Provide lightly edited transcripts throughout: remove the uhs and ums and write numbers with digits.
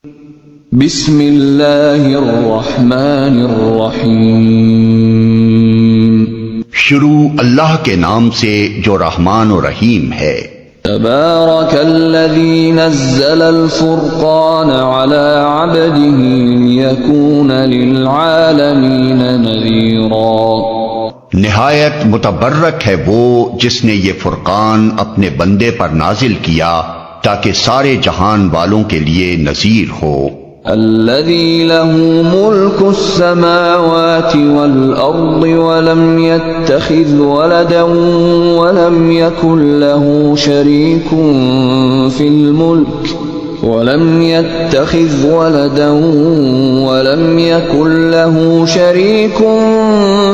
بسم اللہ الرحمن الرحیم، شروع اللہ کے نام سے جو رحمان و رحیم ہے۔ تبارک الذی نزل الفرقان علی عبده لیکون للعالمین نذیرا۔ نہایت متبرک ہے وہ جس نے یہ فرقان اپنے بندے پر نازل کیا تاکہ سارے جہان والوں کے لیے نذیر ہو۔ الذي له ملك السماوات والأرض ولم يتخذ ولدا ولم يكن له شريك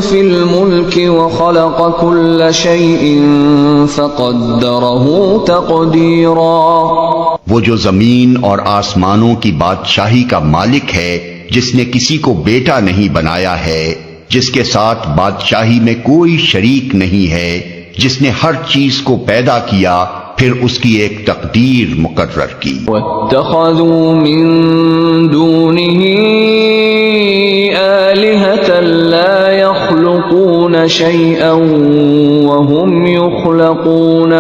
في الملك وخلق كل شيء فقدره تقديرا۔ وہ جو زمین اور آسمانوں کی بادشاہی کا مالک ہے، جس نے کسی کو بیٹا نہیں بنایا ہے، جس کے ساتھ بادشاہی میں کوئی شریک نہیں ہے، جس نے ہر چیز کو پیدا کیا پھر اس کی ایک تقدیر مقرر کی۔ وَاتَّخَذُوا مِن دُونِهِ آلِهَةً لَا يَخْلُقُونَ شَيْئًا وَهُمْ يُخْلَقُونَ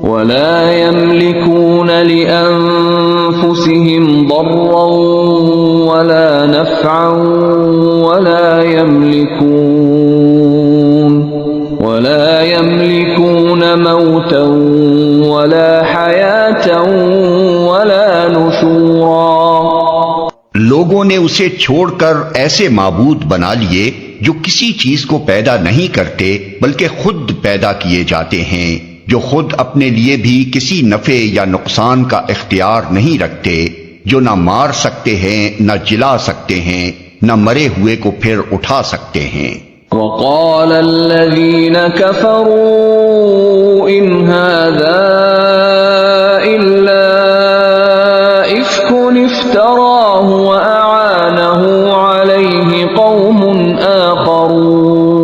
ولا يملكون لأنفسهم ضرا ولا نفعا ولا يملكون موتا ولا حياة ولا نشورا۔ لوگوں نے اسے چھوڑ کر ایسے معبود بنا لیے جو کسی چیز کو پیدا نہیں کرتے بلکہ خود پیدا کیے جاتے ہیں، جو خود اپنے لیے بھی کسی نفع یا نقصان کا اختیار نہیں رکھتے، جو نہ مار سکتے ہیں نہ جلا سکتے ہیں، نہ مرے ہوئے کو پھر اٹھا سکتے ہیں۔ وقال الذين كفروا إن هذا إلا إفك افتراه وأعانه عليه قوم آخرون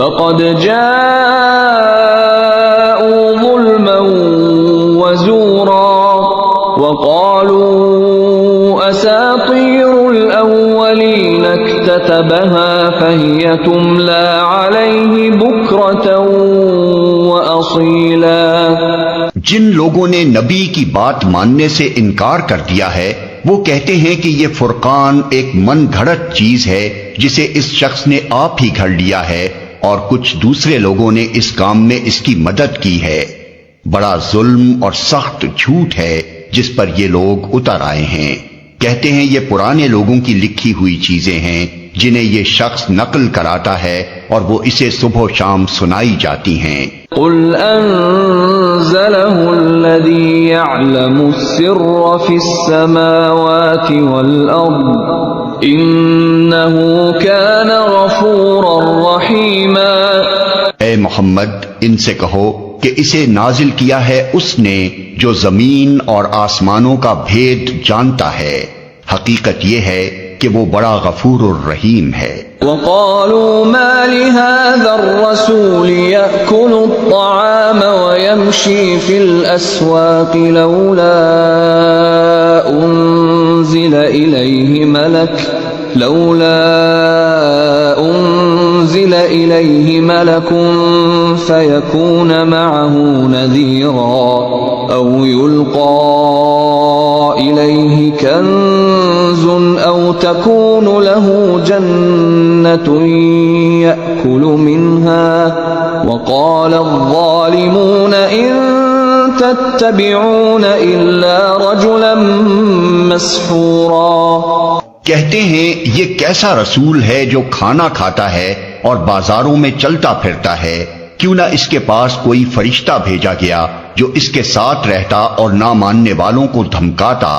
فقد جاءوا ظلما وزورا وقالوا أساطير الأولين اكتتبها فهي تملى عليه بكرة وأصيلا۔ جن لوگوں نے نبی کی بات ماننے سے انکار کر دیا ہے وہ کہتے ہیں کہ یہ فرقان ایک من گھڑت چیز ہے جسے اس شخص نے آپ ہی گھڑ لیا ہے، اور کچھ دوسرے لوگوں نے اس کام میں اس کی مدد کی ہے۔ بڑا ظلم اور سخت جھوٹ ہے جس پر یہ لوگ اتر آئے ہیں۔ کہتے ہیں یہ پرانے لوگوں کی لکھی ہوئی چیزیں ہیں جنہیں یہ شخص نقل کراتا ہے اور وہ اسے صبح و شام سنائی جاتی ہیں۔ قل انزلہ الذی یعلم السر فی السماوات والارض انہ کان غفورا رحیما۔ اے محمد ان سے کہو کہ اسے نازل کیا ہے اس نے جو زمین اور آسمانوں کا بھید جانتا ہے، حقیقت یہ ہے کہ وہ بڑا غفور الرحیم ہے۔ وقالوا ما لهذا الرسول يأكل الطعام ويمشي في الأسواق لولا أنزل إليه ملك فيكون معه نذيرا أو يلقى إليه كنز أو تكون له جنة يأكل منها وقال الظالمون إن تتبعون إلا رجلا مسحورا۔ کہتے ہیں یہ کیسا رسول ہے جو کھانا کھاتا ہے اور بازاروں میں چلتا پھرتا ہے، کیوں نہ اس کے پاس کوئی فرشتہ بھیجا گیا جو اس کے ساتھ رہتا اور نہ ماننے والوں کو دھمکاتا،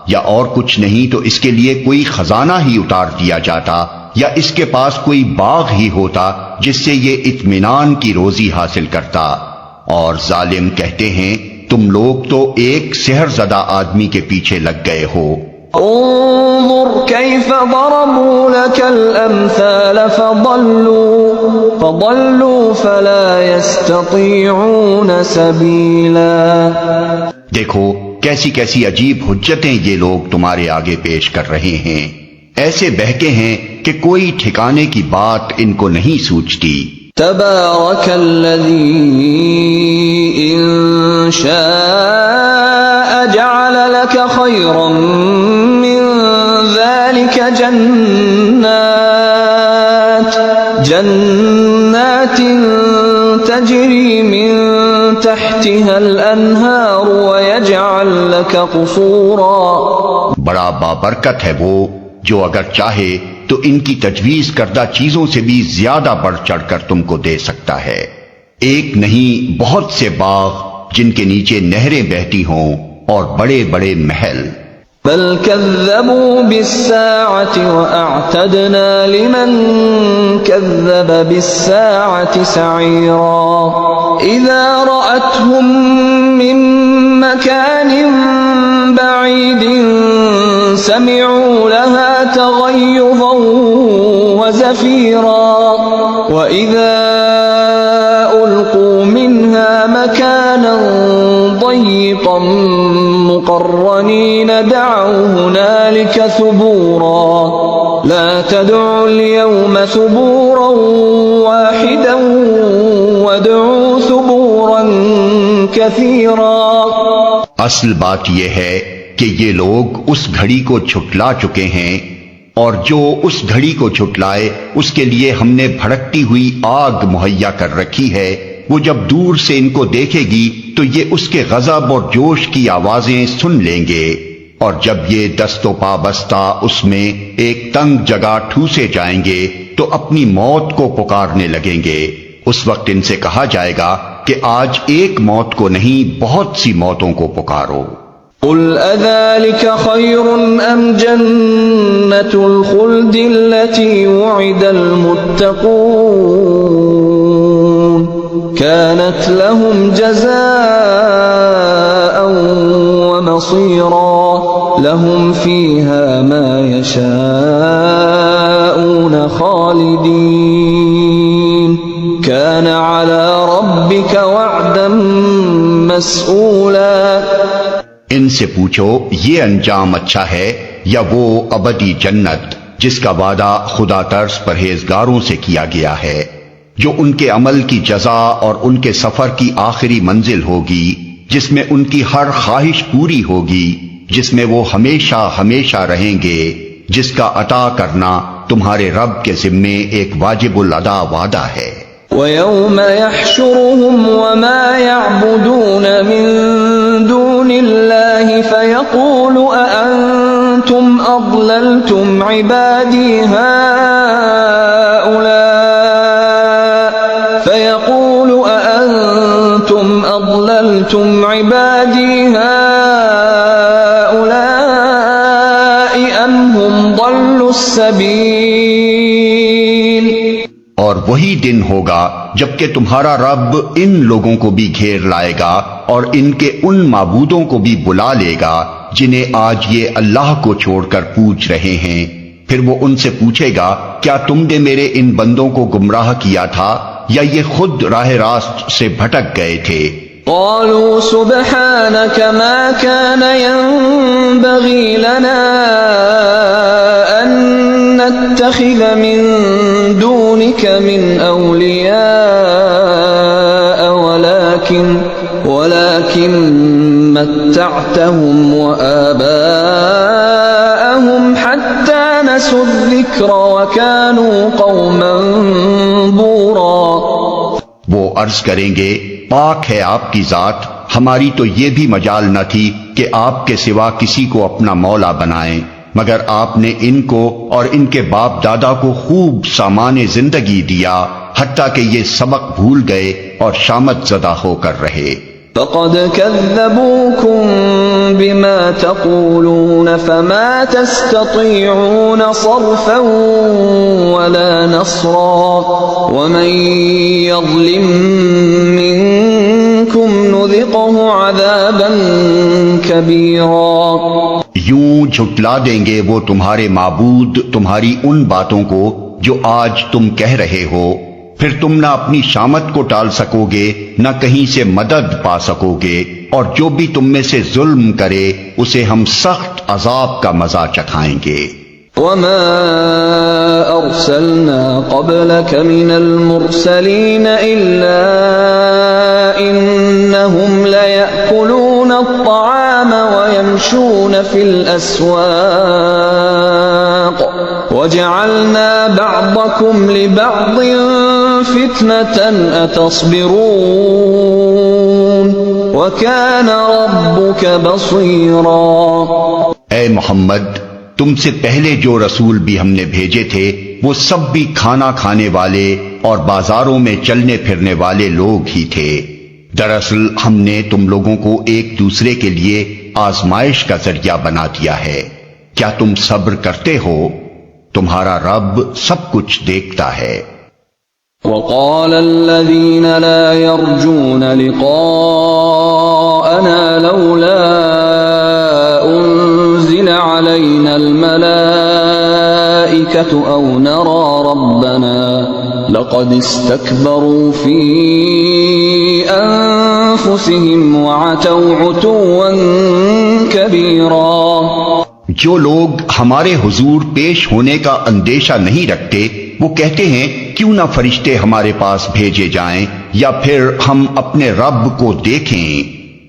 یا اور کچھ نہیں تو اس کے لیے کوئی خزانہ ہی اتار دیا جاتا، یا اس کے پاس کوئی باغ ہی ہوتا جس سے یہ اطمینان کی روزی حاصل کرتا۔ اور ظالم کہتے ہیں تم لوگ تو ایک سحر زدہ آدمی کے پیچھے لگ گئے ہو، انظر كيف ضربوا لك الأمثال فضلوا فلا يستطيعون سبيلا۔ دیکھو کیسی کیسی عجیب حجتیں یہ لوگ تمہارے آگے پیش کر رہے ہیں، ایسے بہکے ہیں کہ کوئی ٹھکانے کی بات ان کو نہیں سوچتی۔ تبارك الذي إن شاء جعل لك خيرا من ذلك جنات تجري من تحتها الأنهار ويجعل لك قصورا۔ بڑا بابرکت ہے وہ جو اگر چاہے تو ان کی تجویز کردہ چیزوں سے بھی زیادہ بڑھ چڑھ کر تم کو دے سکتا ہے، ایک نہیں بہت سے باغ جن کے نیچے نہریں بہتی ہوں اور بڑے بڑے محل۔ بل كذبوا بالساعة وأعتدنا لمن كذب بالساعة سعيرا۔ إذا رأتهم من مكان بعيد سمعوا لها تغيظا وزفيرا، وإذا ألقوا منها مكانا ضيقا مقرنين دعوا هنالك ثبورا، لا تدعوا اليوم ثبورا واحدا وادعوا ثبورا كثيرا۔ اصل بات یہ ہے کہ یہ لوگ اس گھڑی کو چھٹلا چکے ہیں، اور جو اس گھڑی کو چھٹلائے اس کے لیے ہم نے بھڑکتی ہوئی آگ مہیا کر رکھی ہے، وہ جب دور سے ان کو دیکھے گی تو یہ اس کے غضب اور جوش کی آوازیں سن لیں گے، اور جب یہ دست و پا بستہ اس میں ایک تنگ جگہ ٹھوسے جائیں گے تو اپنی موت کو پکارنے لگیں گے۔ اس وقت ان سے کہا جائے گا کہ آج ایک موت کو نہیں بہت سی موتوں کو پکارو۔ قل أذلك خير أم جنة الخلد التي وعد المتقون كانت لهم جزاء ومصيرا، لهم فيها ما يشاءون خالدين كان على ربك وعدا مسئولا۔ ان سے پوچھو یہ انجام اچھا ہے یا وہ ابدی جنت جس کا وعدہ خدا ترس پرہیزگاروں سے کیا گیا ہے، جو ان کے عمل کی جزا اور ان کے سفر کی آخری منزل ہوگی، جس میں ان کی ہر خواہش پوری ہوگی، جس میں وہ ہمیشہ ہمیشہ رہیں گے، جس کا عطا کرنا تمہارے رب کے ذمے ایک واجب الادا وعدہ ہے۔ وَيَوْمَ يَحْشُرُهُمْ وَمَا يَعْبُدُونَ مِن دُونِ اللَّهِ فَيَقُولُ أَأَنْتُمْ أَضْلَلْتُمْ عِبَادِي هَؤُلَاءِ أَمْ هُمْ ضَلُّوا السَّبِيلَ۔ اور وہی دن ہوگا جبکہ تمہارا رب ان لوگوں کو بھی گھیر لائے گا اور ان کے ان معبودوں کو بھی بلا لے گا جنہیں آج یہ اللہ کو چھوڑ کر پوچھ رہے ہیں، پھر وہ ان سے پوچھے گا کیا تم نے میرے ان بندوں کو گمراہ کیا تھا یا یہ خود راہ راست سے بھٹک گئے تھے؟ قالوا سبحانك ما كان ينبغي لنا أن نتخذ من دونك من أولياء ولكن متعتهم وآباءهم حتى نسوا الذكر وكانوا قوما بورا۔ وہ عرض کریں گے پاک ہے آپ کی ذات، ہماری تو یہ بھی مجال نہ تھی کہ آپ کے سوا کسی کو اپنا مولا بنائیں، مگر آپ نے ان کو اور ان کے باپ دادا کو خوب سامان زندگی دیا حتیٰ کہ یہ سبق بھول گئے اور شامت زدہ ہو کر رہے۔ فقد كذبوكم بما تقولون فما تستطيعون صرفا ولا نصرا ومن يظلم منكم نذقه عذابا كبيرا۔ یوں جھٹلا دیں گے وہ تمہارے معبود تمہاری ان باتوں کو جو آج تم کہہ رہے ہو، پھر تم نہ اپنی شامت کو ٹال سکو گے نہ کہیں سے مدد پا سکو گے، اور جو بھی تم میں سے ظلم کرے اسے ہم سخت عذاب کا مزہ چکھائیں گے۔ وما أرسلنا قبلك من المرسلين إلا إنهم ليأكلون الطعام ويمشون في الأسواق وجعلنا بعضكم لبعض فتنة أتصبرون وكان ربك بصيرا۔ اے محمد، تم سے پہلے جو رسول بھی ہم نے بھیجے تھے وہ سب بھی کھانا کھانے والے اور بازاروں میں چلنے پھرنے والے لوگ ہی تھے۔ دراصل ہم نے تم لوگوں کو ایک دوسرے کے لیے آزمائش کا ذریعہ بنا دیا ہے، کیا تم صبر کرتے ہو؟ تمہارا رب سب کچھ دیکھتا ہے۔ وقال الذين لا يرجون لقاءنا لولا أنزل علينا الملائكة أو نرى ربنا لقد استكبروا في أنفسهم وعتوا عتوا كبيرا۔ جو لوگ ہمارے حضور پیش ہونے کا اندیشہ نہیں رکھتے وہ کہتے ہیں کیوں نہ فرشتے ہمارے پاس بھیجے جائیں یا پھر ہم اپنے رب کو دیکھیں۔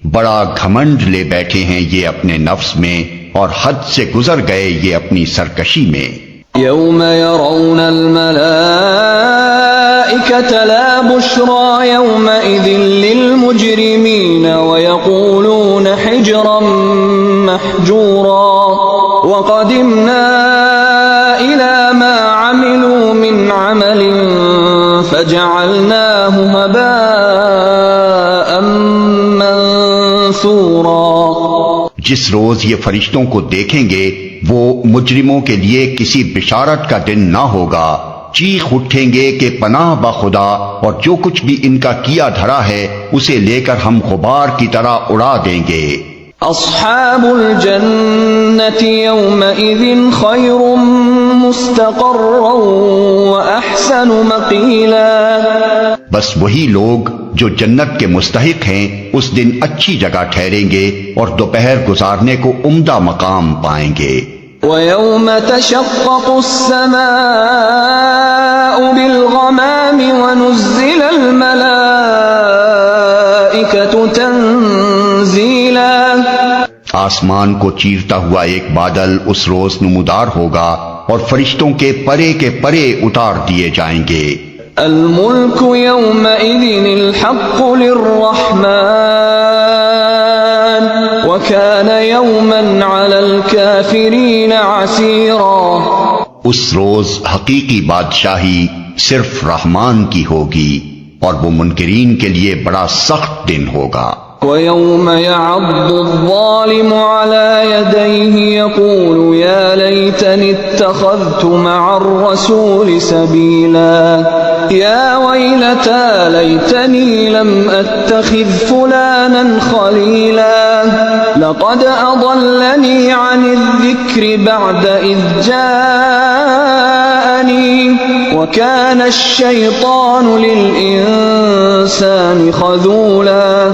بڑا گھمنڈ لے بیٹھے ہیں یہ اپنے نفس میں اور حد سے گزر گئے یہ اپنی سرکشی میں۔ يوم يرون الملائكة لا بشرى يومئذ للمجرمين ويقولون حجرا محجورا وقدمنا إلى ما عملوا من عمل فجعلناه هباء منثورا۔ جس روز یہ فرشتوں کو دیکھیں گے وہ مجرموں کے لیے کسی بشارت کا دن نہ ہوگا، چیخ اٹھیں گے کہ پناہ با خدا، اور جو کچھ بھی ان کا کیا دھرا ہے اسے لے کر ہم غبار کی طرح اڑا دیں گے۔ اصحاب الجنة يومئذ خير مستقرا واحسن مقیلا۔ بس وہی لوگ جو جنت کے مستحق ہیں اس دن اچھی جگہ ٹھہریں گے اور دوپہر گزارنے کو عمدہ مقام پائیں گے۔ وَيَوْمَ تَشَقَّقُ السَّمَاءُ بِالْغَمَامِ وَنُزِّلَ الْمَلَائِكَةُ تَنزِيلًا۔ آسمان کو چیرتا ہوا ایک بادل اس روز نمودار ہوگا اور فرشتوں کے پرے اتار دیے جائیں گے۔ الملك يومئذ الحق للرحمن وكان يوما على الكافرين عسيرا۔ اس روز حقیقی بادشاہی صرف رحمان کی ہوگی اور وہ منکرین کے لیے بڑا سخت دن ہوگا۔ وَيَوْمَ يَعَضُّ الظَّالِمُ عَلَى يَدَيْهِ يَقُولُ يَا لَيْتَنِي اتَّخَذْتُ مَعَ الرَّسُولِ سَبِيلًا يَا وَيْلَتَى لَيْتَنِي لَمْ أَتَّخِذْ فُلَانًا خَلِيلًا لَقَدْ أَضَلَّنِي عَنِ الذِّكْرِ بَعْدَ إِذْ جَاءَنِي وَكَانَ الشَّيْطَانُ لِلْإِنسَانِ خَذُولًا۔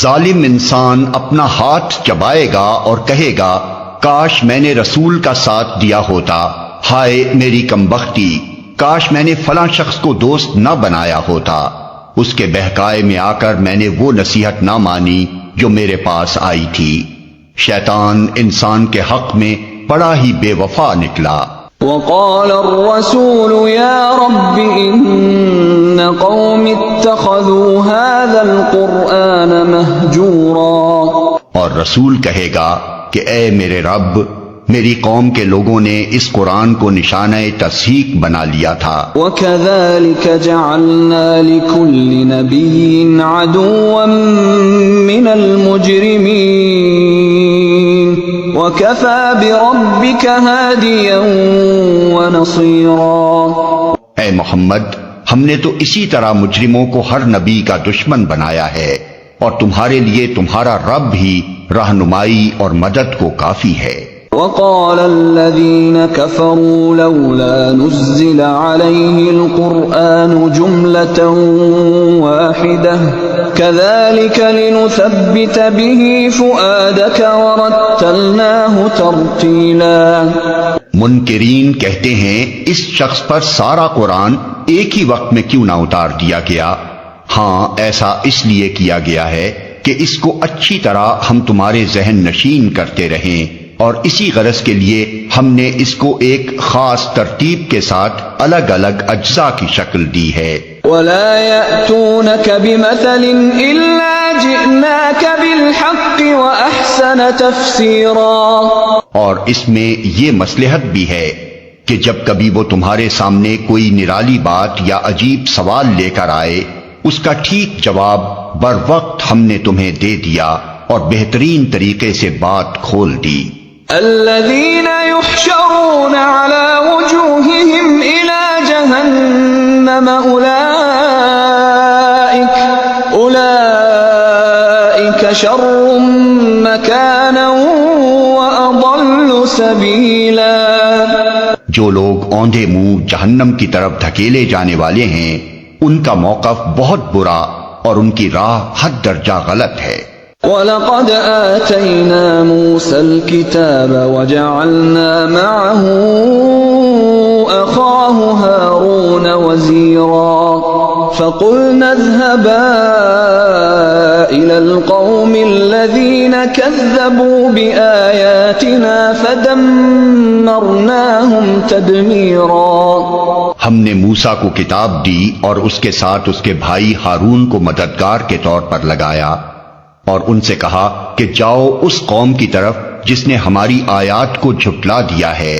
ظالم انسان اپنا ہاتھ چبائے گا اور کہے گا کاش میں نے رسول کا ساتھ دیا ہوتا، ہائے میری کمبختی، کاش میں نے فلاں شخص کو دوست نہ بنایا ہوتا، اس کے بہکائے میں آ کر میں نے وہ نصیحت نہ مانی جو میرے پاس آئی تھی۔ شیطان انسان کے حق میں بڑا ہی بے وفا نکلا۔ وقال الرسول يا رب إن قوم اتخذوا هذا القرآن مهجورا۔ اور رسول کہے گا کہ اے میرے رب، میری قوم کے لوگوں نے اس قرآن کو نشانہ تصحیق بنا لیا تھا۔ وَكَذَلِكَ جَعَلْنَا لِكُلِّ نَبِيٍّ عَدُوًّا مِّنَ الْمُجْرِمِينَ وَكَفَى بِرَبِّكَ هَادِيًا وَنَصِيرًا۔ اے محمد، ہم نے تو اسی طرح مجرموں کو ہر نبی کا دشمن بنایا ہے، اور تمہارے لیے تمہارا رب ہی رہنمائی اور مدد کو کافی ہے۔ وقال الذين كفروا لولا نزل عليه القرآن جملة واحدة كذلك لنثبت به فؤادك ورتلناه ترتيلا۔ منکرین کہتے ہیں اس شخص پر سارا قرآن ایک ہی وقت میں کیوں نہ اتار دیا گیا؟ ہاں، ایسا اس لیے کیا گیا ہے کہ اس کو اچھی طرح ہم تمہارے ذہن نشین کرتے رہیں، اور اسی غرض کے لیے ہم نے اس کو ایک خاص ترتیب کے ساتھ الگ الگ اجزاء کی شکل دی ہے۔ وَلَا يَأْتُونَكَ بِمَثَلٍ إِلَّا جِئْنَاكَ بِالْحَقِّ وَأَحْسَنَ تَفْسِيرًا۔ اور اس میں یہ مصلحت بھی ہے کہ جب کبھی وہ تمہارے سامنے کوئی نرالی بات یا عجیب سوال لے کر آئے، اس کا ٹھیک جواب بر وقت ہم نے تمہیں دے دیا اور بہترین طریقے سے بات کھول دی۔ الذين يحشرون على وجوههم إلى جهنم أولئك شر مكانا وأضل سبيلا۔ جو لوگ اوندھے منہ جہنم کی طرف دھکیلے جانے والے ہیں، ان کا موقف بہت برا اور ان کی راہ حد درجہ غلط ہے۔ وَلَقَدْ آتَيْنَا مُوسَى الْكِتَابَ وَجَعَلْنَا مَعَهُ أَخَاهُ هَارُونَ وَزِيرًا فَقُلْنَا اذْهَبَا إِلَى الْقَوْمِ الَّذِينَ كَذَّبُوا بِآيَاتِنَا فَدَمَّرْنَاهُمْ تَدْمِيرًا۔ ہم نے موسیٰ کو کتاب دی اور اس کے ساتھ اس کے بھائی ہارون کو مددگار کے طور پر لگایا، اور ان سے کہا کہ جاؤ اس قوم کی طرف جس نے ہماری آیات کو جھٹلا دیا ہے،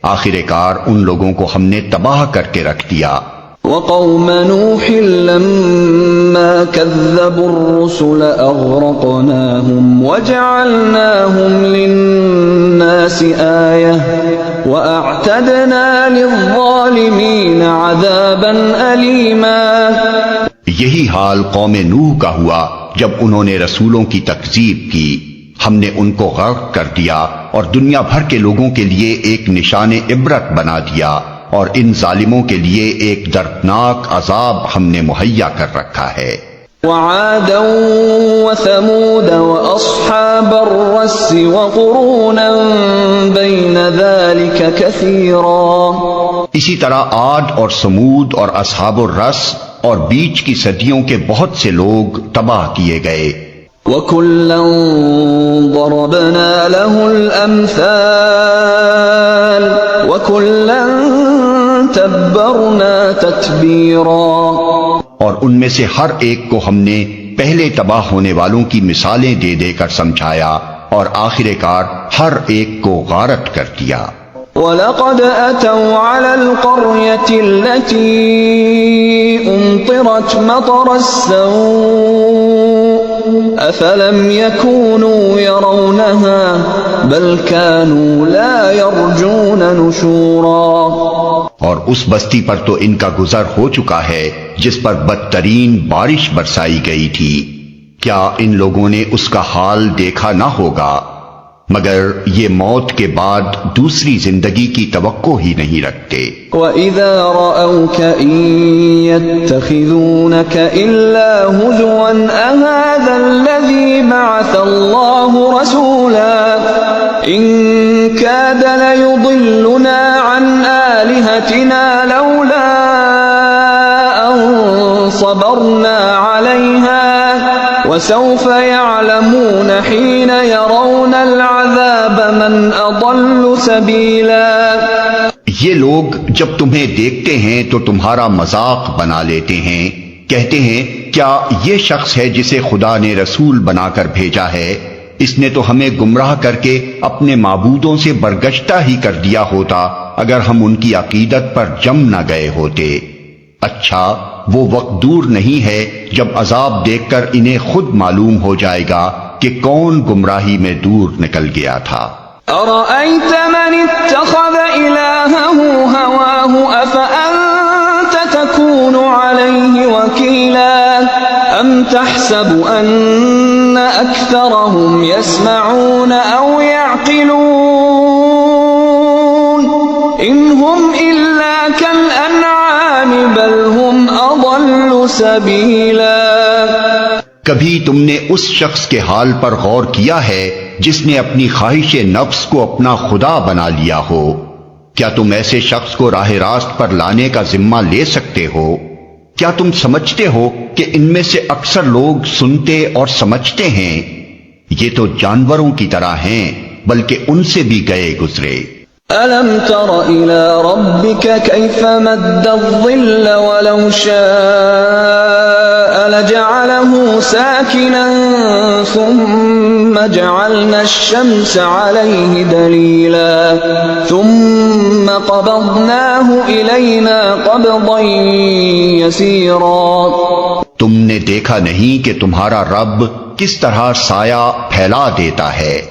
آخر کار ان لوگوں کو ہم نے تباہ کر کے رکھ دیا۔ وقوم نوح لما كذبوا الرسل أغرقناهم وجعلناهم للناس آية وأعتدنا للظالمين عذابا أليما۔ یہی حال قوم نوح کا ہوا جب انہوں نے رسولوں کی تکذیب کی، ہم نے ان کو غرق کر دیا اور دنیا بھر کے لوگوں کے لیے ایک نشان عبرت بنا دیا، اور ان ظالموں کے لیے ایک دردناک عذاب ہم نے مہیا کر رکھا ہے۔ وعادا وثمود واصحاب الرس وقرونا بين ذلك كثيرا۔ اسی طرح عاد اور سمود اور اصحاب الرس اور بیچ کی صدیوں کے بہت سے لوگ تباہ کیے گئے۔ وَكُلًّا ضَرَبْنَا لَهُ الْأَمْثَالَ وَكُلًّا تَبَّرْنَا تَتْبِيرًا۔ اور ان میں سے ہر ایک کو ہم نے پہلے تباہ ہونے والوں کی مثالیں دے دے کر سمجھایا، اور آخر کار ہر ایک کو غارت کر دیا۔ وَلَقَدْ أَتَوْا عَلَى الْقَرْيَةِ الَّتِي أُمْطِرَتْ مَطَرَ السَّوْءِ أَفَلَمْ يَكُونُوا يَرَوْنَهَا بَلْ كَانُوا لَا يَرْجُونَ نُشُورًا۔ اور اس بستی پر تو ان کا گزر ہو چکا ہے جس پر بدترین بارش برسائی گئی تھی، کیا ان لوگوں نے اس کا حال دیکھا نہ ہوگا؟ مگر یہ موت کے بعد دوسری زندگی کی توقع ہی نہیں رکھتے۔ وَإِذَا رَأَوْكَ إِن يَتَّخِذُونَكَ إِلَّا هُزُوًا أَهَذَا الَّذِي بَعَثَ اللَّهُ رَسُولًا إِن كَادَ لَيُضِلُّنَا عَنْ آلِهَتِنَا لَوْلَا أَن صَبَرْنَا عَلَيْهَا وَسَوْفَ يَعْلَمُونَ حِينَ يَرَوْنَ الْعَذَابَ مَنْ أَضَلُّ سَبِيلًا۔ یہ لوگ جب تمہیں دیکھتے ہیں تو تمہارا مذاق بنا لیتے ہیں، کہتے ہیں کیا یہ شخص ہے جسے خدا نے رسول بنا کر بھیجا ہے؟ اس نے تو ہمیں گمراہ کر کے اپنے معبودوں سے برگشتہ ہی کر دیا ہوتا اگر ہم ان کی عقیدت پر جم نہ گئے ہوتے۔ اچھا، وہ وقت دور نہیں ہے جب عذاب دیکھ کر انہیں خود معلوم ہو جائے گا کہ کون گمراہی میں دور نکل گیا تھا۔ أَرَأَيْتَ مَنِ اتَّخَذَ إِلَٰهَهُ هَوَاهُ أَفَأَنتَ تَكُونُ عَلَيْهِ وَكِيلًا أم تحسب أن أكثرهم يسمعون أو يعقلون إن هم إلا كالأنعام بل هم أضل سبيلا۔ کبھی تم نے اس شخص کے حال پر غور کیا ہے جس نے اپنی خواہش نفس کو اپنا خدا بنا لیا ہو؟ کیا تم ایسے شخص کو راہ راست پر لانے کا ذمہ لے سکتے ہو؟ کیا تم سمجھتے ہو کہ ان میں سے اکثر لوگ سنتے اور سمجھتے ہیں؟ یہ تو جانوروں کی طرح ہیں بلکہ ان سے بھی گئے گزرے۔ أَلَمْ تَرَ إِلَى رَبِّكَ كَيْفَ مَدَّ الظِّلَّ وَلَوْ شَاءَ لَجَعَلَهُ سَاكِنًا ثُمَّ جَعَلْنَا الشَّمْسَ عَلَيْهِ دَلِيلًا ثُمَّ قَبَضْنَاهُ إِلَيْنَا قَبْضًا يَسِيرًا۔ تم نے دیکھا نہیں کہ تمہارا رب کس طرح سایہ پھیلا دیتا ہے؟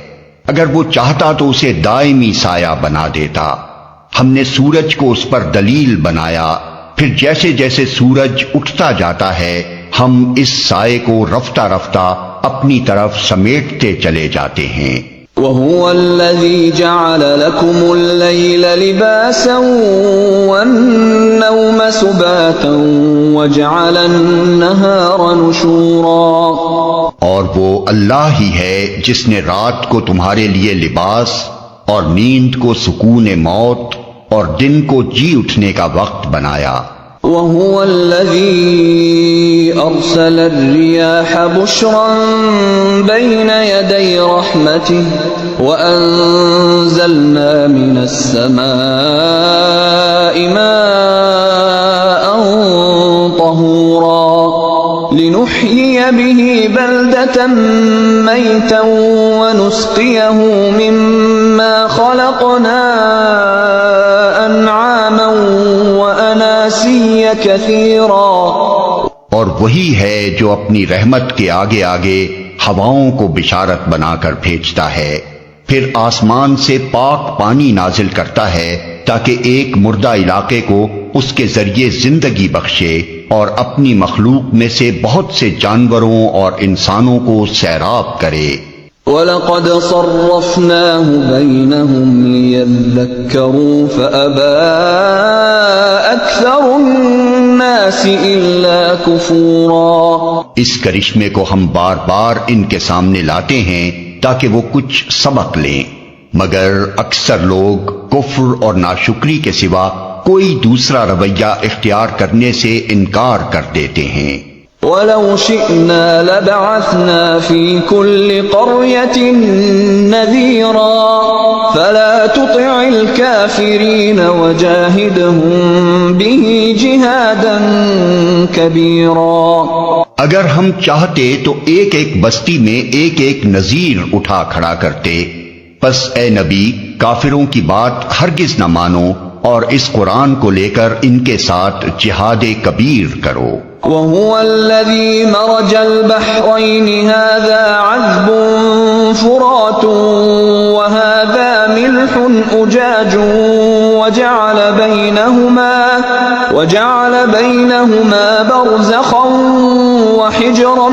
اگر وہ چاہتا تو اسے دائمی سایہ بنا دیتا۔ ہم نے سورج کو اس پر دلیل بنایا، پھر جیسے جیسے سورج اٹھتا جاتا ہے ہم اس سائے کو رفتہ رفتہ اپنی طرف سمیٹتے چلے جاتے ہیں۔ وَهُوَ الَّذِي جَعَلَ لَكُمُ اللَّيْلَ لِبَاسًا وَالنَّوْمَ سُبَاتًا وَجَعَلَ النَّهَارَ نُشُورًا۔ اور وہ اللہ ہی ہے جس نے رات کو تمہارے لیے لباس اور نیند کو سکون موت اور دن کو جی اٹھنے کا وقت بنایا۔ وَهُوَ الَّذِي أَرْسَلَ الرِّيَاحَ بُشْرًا بَيْنَ يَدَيْ رَحْمَتِهِ وَأَنزَلْنَا مِنَ السَّمَاءِ مَاءً طَهُورًا لِنُحْيِيَ بِهِ بَلْدَةً مَيْتًا وَنُسْقِيَهُ مِمَّا خَلَقْنَا أَنْعَامًا وَأَنَاسِيَّ كَثِيرًا۔ اور وہی ہے جو اپنی رحمت کے آگے آگے ہواؤں کو بشارت بنا کر بھیجتا ہے، پھر آسمان سے پاک پانی نازل کرتا ہے تاکہ ایک مردہ علاقے کو اس کے ذریعے زندگی بخشے اور اپنی مخلوق میں سے بہت سے جانوروں اور انسانوں کو سیراب کرے۔ وَلَقَدْ صَرَّفْنَاهُ بَيْنَهُمْ لِيَذَّكَّرُوا فَأَبَى أَكْثَرُ النَّاسِ إِلَّا كُفُورًا۔ اس کرشمے کو ہم بار بار ان کے سامنے لاتے ہیں تاکہ وہ کچھ سبق لیں، مگر اکثر لوگ کفر اور ناشکری کے سوا کوئی دوسرا رویہ اختیار کرنے سے انکار کر دیتے ہیں۔ وَلَوْ شِئْنَا لَبَعَثْنَا فِي كُلِّ قَرْيَةٍ نَذِيرًا فَلَا تُطِعِ الْكَافِرِينَ وَجَاهِدْهُم بِهِ جِهَادًا كَبِيرًا۔ اگر ہم چاہتے تو ایک ایک بستی میں ایک ایک نذیر اٹھا کھڑا کرتے، پس اے نبی کافروں کی بات ہرگز نہ مانو اور اس قرآن کو لے کر ان کے ساتھ جہاد کبیر کرو۔ وَهُوَ الَّذِي مَرَجَ الْبَحْرَيْنِ هَذَا عَذْبٌ فُرَاتٌ وَهَذَا مِلْحٌ أُجَاجٌ وَجَعَلَ بَيْنَهُمَا بَرْزَخًا وَحِجْرًا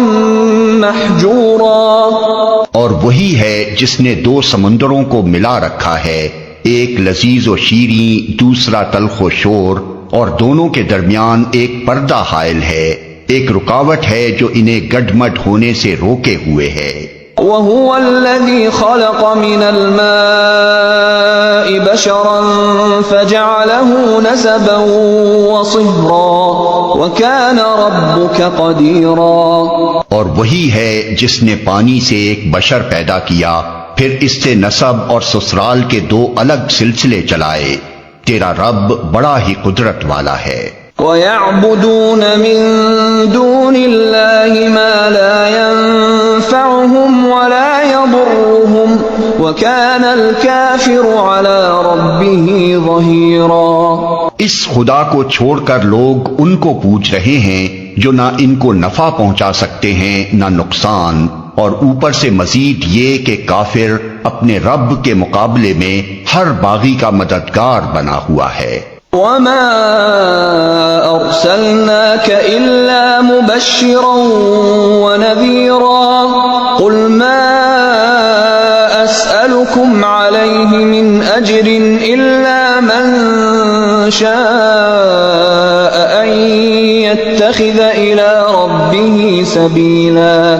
مَحْجُورًا۔ اور وہی ہے جس نے دو سمندروں کو ملا رکھا ہے، ایک لذیذ و شیریں دوسرا تلخ و شور، اور دونوں کے درمیان ایک پردہ حائل ہے، ایک رکاوٹ ہے جو انہیں گڈمڈ ہونے سے روکے ہوئے ہے۔ وَهُوَ الَّذِي خَلَقَ مِنَ الْمَاءِ بَشَرًا فَجَعَلَهُ نَسَبًا وَصِهْرًا وَكَانَ رَبُّكَ قَدِيرًا۔ اور وہی ہے جس نے پانی سے ایک بشر پیدا کیا، پھر اس سے نسب اور سسرال کے دو الگ سلسلے چلائے، تیرا رب بڑا ہی قدرت والا ہے۔ وَيَعْبُدُونَ مِن دُونِ اللَّهِ مَا لَا يَنفَعُهُمْ وَلَا يَضُرُّهُمْ وَكَانَ الْكَافِرُ عَلَى رَبِّهِ ظَهِيرًا۔ اس خدا کو چھوڑ کر لوگ ان کو پوچھ رہے ہیں جو نہ ان کو نفع پہنچا سکتے ہیں نہ نقصان، اور اوپر سے مزید یہ کہ کافر اپنے رب کے مقابلے میں ہر باغی کا مددگار بنا ہوا ہے۔ وما أرسلناك إلا مبشرا ونذيرا قل ما أسألكم عليه من أجر إلا من شاء أن يتخذ إلى ربه سبيلا۔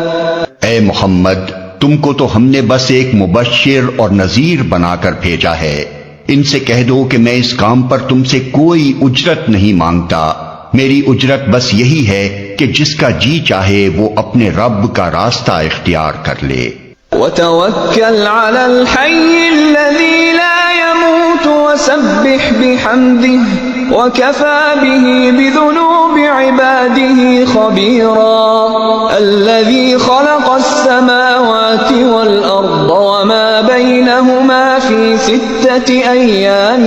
اے محمد، تم کو تو ہم نے بس ایک مبشر اور نذیر بنا کر بھیجا ہے۔ ان سے کہہ دو کہ میں اس کام پر تم سے کوئی اجرت نہیں مانگتا، میری اجرت بس یہی ہے کہ جس کا جی چاہے وہ اپنے رب کا راستہ اختیار کر لے۔ وتوکل علی الحی الذی لا يموت وسبح بحمده وكفى به بذنوب عباده خبيرا الذي خلق السماوات والأرض وما بينهما في 6 أيام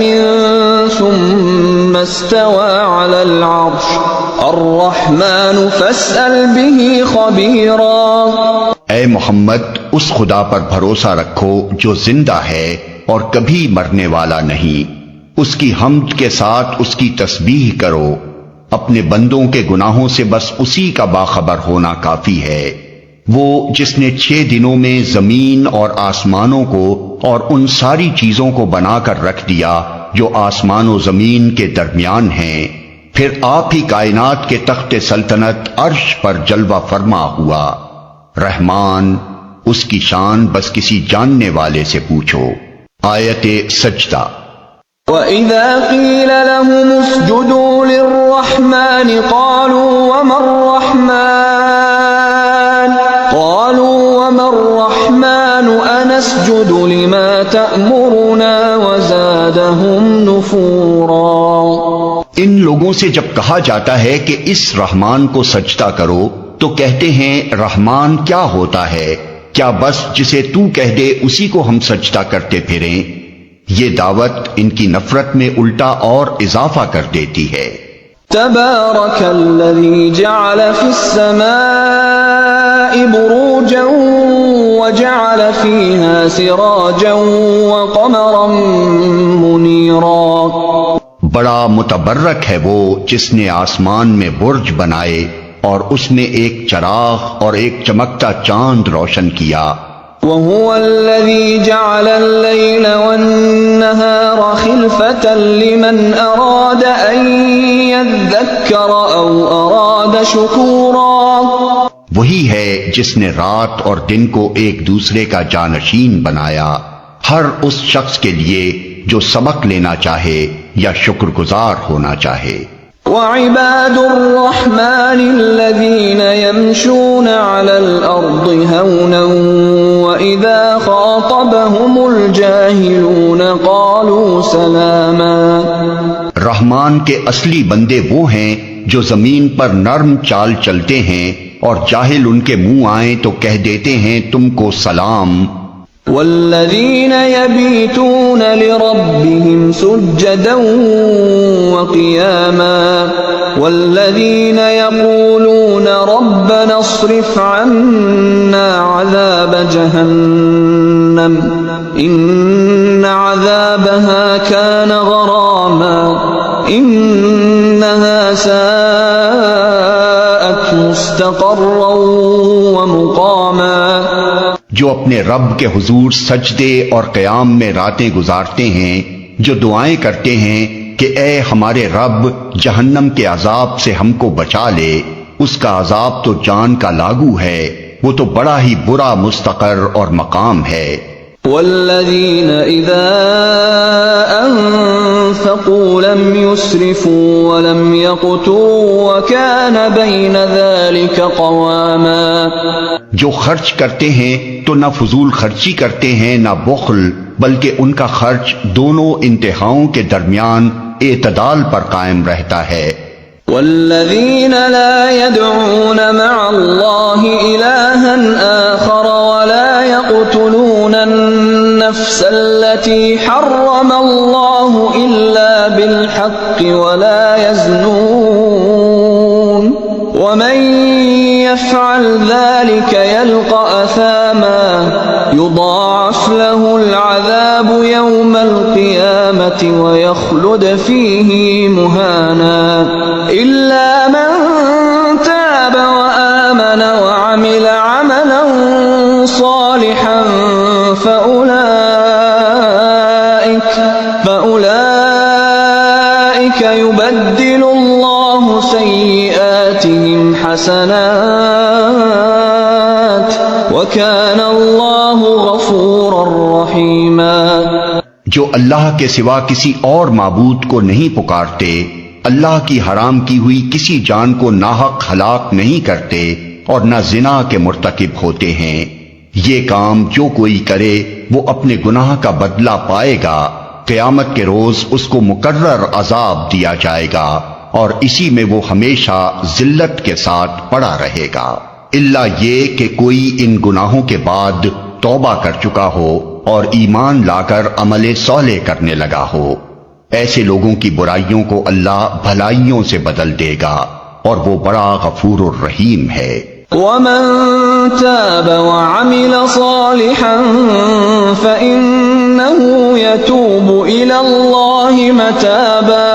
ثم استوى على العرش الرحمن فاسأل به خبيرا۔ اے محمد، اس خدا پر بھروسہ رکھو جو زندہ ہے اور کبھی مرنے والا نہیں، اس کی حمد کے ساتھ اس کی تسبیح کرو، اپنے بندوں کے گناہوں سے بس اسی کا باخبر ہونا کافی ہے۔ وہ جس نے 6 دنوں میں زمین اور آسمانوں کو اور ان ساری چیزوں کو بنا کر رکھ دیا جو آسمان و زمین کے درمیان ہیں، پھر آپ ہی کائنات کے تخت سلطنت عرش پر جلوہ فرما ہوا۔ رحمان، اس کی شان بس کسی جاننے والے سے پوچھو۔ آیت سجدہ۔ وَإِذَا قِيلَ لَهُمُ اسْجُدُوا لِلرَّحْمَنِ قَالُوا وَمَا الرَّحْمَنُ أَنَسْجُدُ لِمَا تَأْمُرُنَا وَزَادَهُمْ نُفُورًا۔ ان لوگوں سے جب کہا جاتا ہے کہ اس رحمان کو سجدہ کرو تو کہتے ہیں رحمان کیا ہوتا ہے؟ کیا بس جسے تو کہہ دے اسی کو ہم سجدہ کرتے پھریں؟ یہ دعوت ان کی نفرت میں الٹا اور اضافہ کر دیتی ہے۔ تبارک الذی جعل فی السماء بروجا وجعل فیہا سراجا وقمرا منیرا۔ بڑا متبرک ہے وہ جس نے آسمان میں برج بنائے اور اس میں ایک چراغ اور ایک چمکتا چاند روشن کیا۔ وَهُوَ الَّذِي جَعَلَ اللَّيْلَ وَالنَّهَارَ خِلْفَةً لِمَنْ أَرَادَ أَن يَذَّكَّرَ أَوْ أَرَادَ شُكُورًا۔ وہی ہے جس نے رات اور دن کو ایک دوسرے کا جانشین بنایا، ہر اس شخص کے لیے جو سبق لینا چاہے یا شکر گزار ہونا چاہے۔ وَعِبَادُ الرَّحْمَنِ الَّذِينَ يَمْشُونَ عَلَى الْأَرْضِ هَوْنًا وَإِذَا خَاطَبَهُمُ الْجَاهِلُونَ قَالُوا سَلَامًا۔ رحمان کے اصلی بندے وہ ہیں جو زمین پر نرم چال چلتے ہیں اور جاہل ان کے منہ آئیں تو کہہ دیتے ہیں تم کو سلام۔ والذین یبیتون لربهم سجدا وقیاما والذین یقولون ربنا اصرف عنا عذاب جہنم ان عذابها كان غراما انها ساءت مستقرا ومقاما۔ جو اپنے رب کے حضور سجدے اور قیام میں راتیں گزارتے ہیں، جو دعائیں کرتے ہیں کہ اے ہمارے رب جہنم کے عذاب سے ہم کو بچا لے، اس کا عذاب تو جان کا لاگو ہے، وہ تو بڑا ہی برا مستقر اور مقام ہے۔ والذین اذا انفقوا لم يسرفوا ولم يقتروا وكان بين ذلك قواما۔ جو خرچ کرتے ہیں تو نہ فضول خرچی کرتے ہیں نہ بخل، بلکہ ان کا خرچ دونوں انتہاؤں کے درمیان اعتدال پر قائم رہتا ہے۔ والذین لا يدعون مع اللہ الہا آخر ولا يقتلون النفس التي حرم اللہ الا بالحق ولا يزنون ومن يفعل ذلك يلقى أثاما يضاعف له العذاب يوم القيامة القيامة ويخلد فيه مهانا إلا من تاب وآمن وعمل عملا صالحا فأولئك يبدل الله سيئاتهم حسنات وكان الله غفورا رحيما۔ جو اللہ کے سوا کسی اور معبود کو نہیں پکارتے، اللہ کی حرام کی ہوئی کسی جان کو ناحق ہلاک نہیں کرتے اور نہ زنا کے مرتکب ہوتے ہیں، یہ کام جو کوئی کرے وہ اپنے گناہ کا بدلہ پائے گا، قیامت کے روز اس کو مقرر عذاب دیا جائے گا اور اسی میں وہ ہمیشہ ذلت کے ساتھ پڑا رہے گا، الا یہ کہ کوئی ان گناہوں کے بعد توبہ کر چکا ہو اور ایمان لا کر عمل صالح کرنے لگا ہو، ایسے لوگوں کی برائیوں کو اللہ بھلائیوں سے بدل دے گا اور وہ بڑا غفور الرحیم ہے۔ ومن تاب وعمل صالحا فإنه يتوب إلى الله متابا۔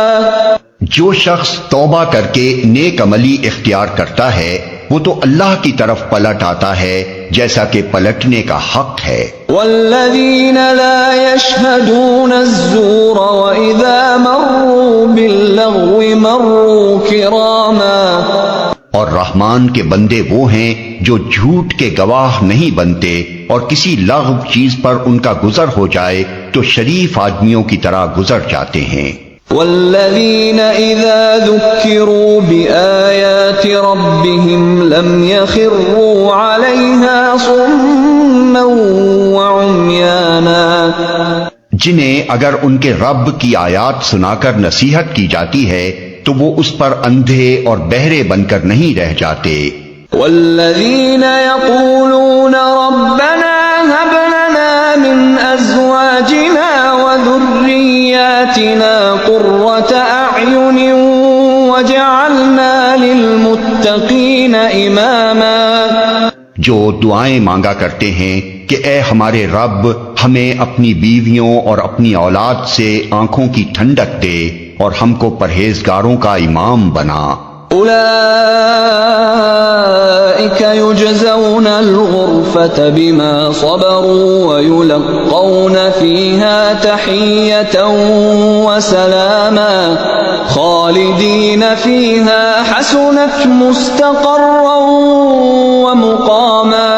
جو شخص توبہ کر کے نیک عملی اختیار کرتا ہے وہ تو اللہ کی طرف پلٹ آتا ہے جیسا کہ پلٹنے کا حق ہے۔ والذین لا یشہدون الزور وإذا مروا باللغو مروا کراما۔ اور رحمان کے بندے وہ ہیں جو جھوٹ کے گواہ نہیں بنتے اور کسی لغو چیز پر ان کا گزر ہو جائے تو شریف آدمیوں کی طرح گزر جاتے ہیں۔ والذین اذا ذکروا بآیات ربهم لم یخروا علیہا صما وعمیانا۔ جنہیں اگر ان کے رب کی آیات سنا کر نصیحت کی جاتی ہے تو وہ اس پر اندھے اور بہرے بن کر نہیں رہ جاتے۔ والذین یقولون ربنا هب لنا من ازواجنا وذریاتنا قرة اعین وجعلنا للمتقین اماما۔ جو دعائیں مانگا کرتے ہیں کہ اے ہمارے رب ہمیں اپنی بیویوں اور اپنی اولاد سے آنکھوں کی ٹھنڈک دے اور ہم کو پرہیزگاروں کا امام بنا۔ اولئک یجزون الغرفة بما صبروا ویلقون فیہا تحیۃ وسلاما خالدین فیہا حسنت مستقرا ومقاما۔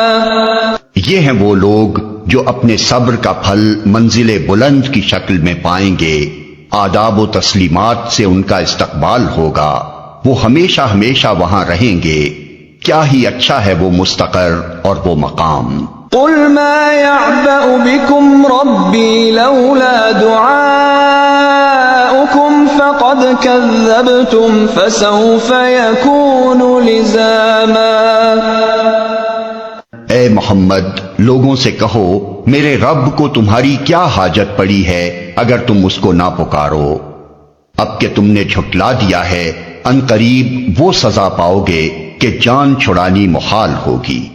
یہ ہیں وہ لوگ جو اپنے صبر کا پھل منزل بلند کی شکل میں پائیں گے، آداب و تسلیمات سے ان کا استقبال ہوگا، وہ ہمیشہ ہمیشہ وہاں رہیں گے، کیا ہی اچھا ہے وہ مستقر اور وہ مقام۔ قل ما يعبأ بكم ربي لولا دعاؤكم فقد كذبتم فسوف يكون لزاما۔ اے محمد لوگوں سے کہو میرے رب کو تمہاری کیا حاجت پڑی ہے اگر تم اس کو نہ پکارو، اب کہ تم نے جھٹلا دیا ہے ان قریب وہ سزا پاؤ گے کہ جان چھڑانی محال ہوگی۔